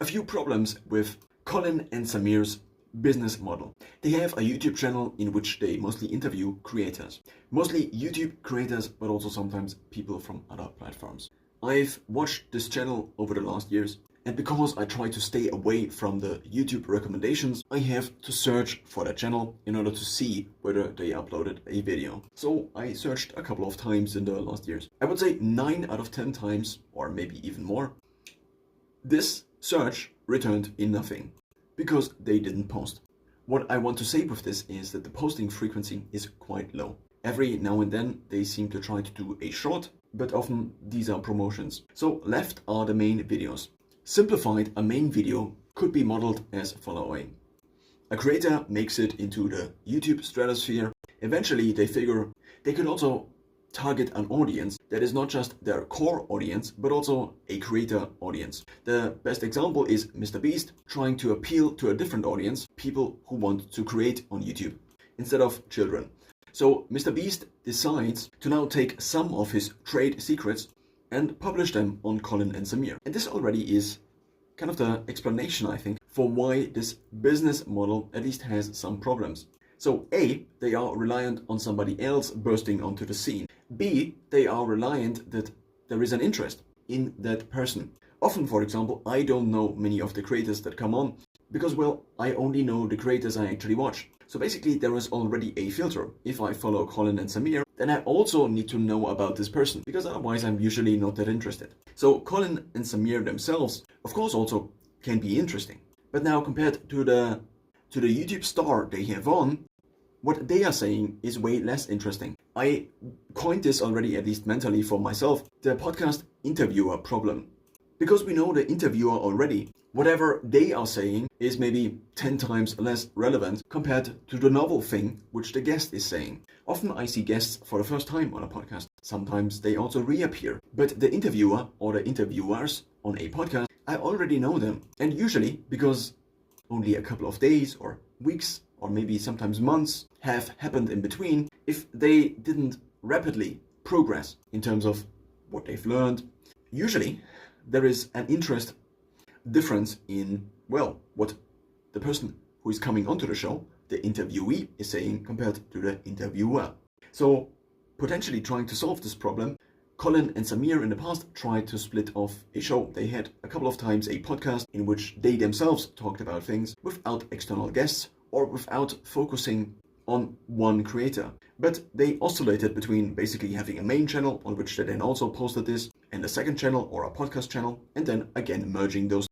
a few problems with Colin and Samir's business model. They have a YouTube channel in which they mostly interview creators. Mostly YouTube creators, but also sometimes people from other platforms. I've watched this channel over the last years, and because I try to stay away from the YouTube recommendations, I have to search for that channel in order to see whether they uploaded a video. So I searched a couple of times in the last years. I would say 9 out of 10 times, or maybe even more, this search returned in nothing, because they didn't post. What I want to say with this is that the posting frequency is quite low. Every now and then they seem to try to do a short, but often these are promotions. So left are the main videos. Simplified, a main video could be modeled as following. A creator makes it into the YouTube stratosphere. Eventually they figure they could also target an audience that is not just their core audience, but also a creator audience. The best example is MrBeast trying to appeal to a different audience, people who want to create on YouTube, instead of children. So MrBeast decides to now take some of his trade secrets and publish them on Colin and Samir. And this already is kind of the explanation, I think, for why this business model at least has some problems. So A, they are reliant on somebody else bursting onto the scene. B, they are reliant that there is an interest in that person. Often, for example, I don't know many of the creators that come on because, well, I only know the creators I actually watch. So basically there is already a filter. If I follow Colin and Samir, then I also need to know about this person, because otherwise I'm usually not that interested. So Colin and Samir themselves, of course, also can be interesting. But now compared to the YouTube star they have on, what they are saying is way less interesting. I coined this already, at least mentally for myself, the podcast interviewer problem. Because we know the interviewer already, whatever they are saying is maybe 10 times less relevant compared to the novel thing which the guest is saying. Often I see guests for the first time on a podcast. Sometimes they also reappear. But the interviewer or the interviewers on a podcast, I already know them. And usually, because only a couple of days or weeks or maybe sometimes months have happened in between, if they didn't rapidly progress in terms of what they've learned, usually there is an interest difference in, well, what the person who is coming onto the show, the interviewee, is saying compared to the interviewer. So potentially trying to solve this problem, Colin and Samir in the past tried to split off a show. They had a couple of times a podcast in which they themselves talked about things without external guests or without focusing on one creator. But they oscillated between basically having a main channel on which they then also posted this, and a second channel or a podcast channel, and then again merging those